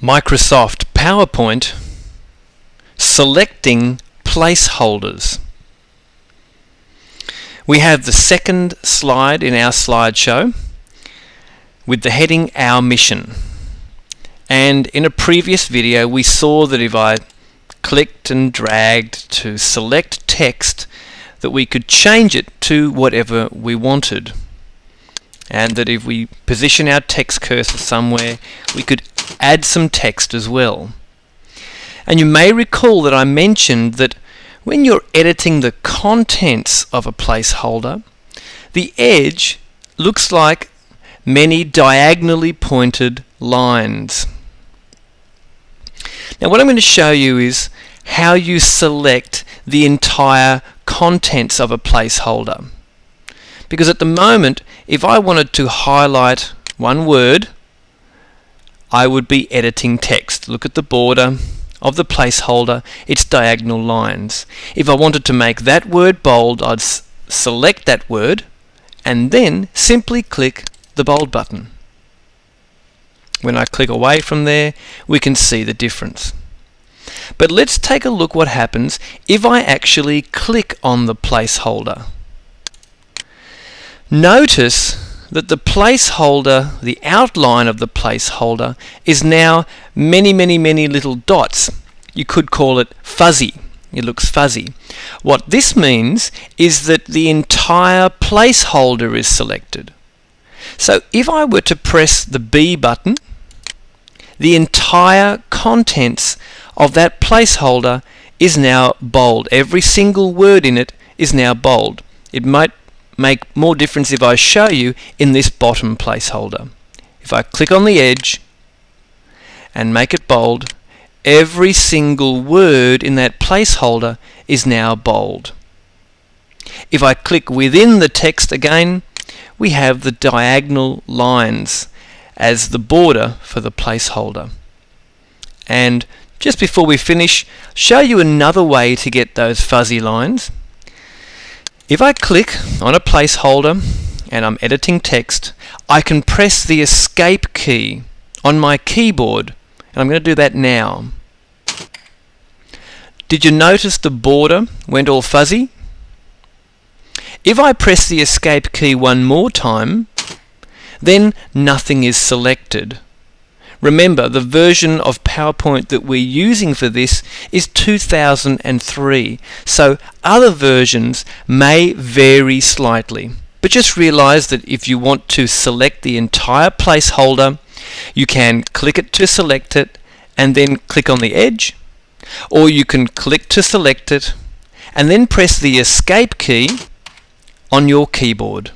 Microsoft PowerPoint selecting placeholders. We have the second slide in our slideshow with the heading Our Mission. And in a previous video we saw that if I clicked and dragged to select text that we could change it to whatever we wanted. And that if we position our text cursor somewhere we could add some text as well. And you may recall that I mentioned that when you're editing the contents of a placeholder, the edge looks like many diagonally pointed lines. Now what I'm going to show you is how you select the entire contents of a placeholder. Because at the moment, if I wanted to highlight one word, I would be editing text. Look at the border of the placeholder, it's diagonal lines. If I wanted to make that word bold, I'd select that word and then simply click the bold button. When I click away from there, we can see the difference. But let's take a look what happens if I actually click on the placeholder. Notice that the placeholder, the outline of the placeholder, is now many little dots. You could call it fuzzy. It looks fuzzy. What this means is that the entire placeholder is selected. So if I were to press the B button, the entire contents of that placeholder is now bold. Every single word in it is now bold. It might make more difference if I show you in this bottom placeholder. If I click on the edge and make it bold, every single word in that placeholder is now bold. If I click within the text again, we have the diagonal lines as the border for the placeholder. And just before we finish, show you another way to get those fuzzy lines. If I click on a placeholder and I'm editing text, I can press the escape key on my keyboard, and I'm going to do that now. Did you notice the border went all fuzzy? If I press the escape key one more time, then nothing is selected. Remember, the version of PowerPoint that we're using for this is 2003, so other versions may vary slightly. But just realize that if you want to select the entire placeholder, you can click it to select it and then click on the edge, or you can click to select it and then press the escape key on your keyboard.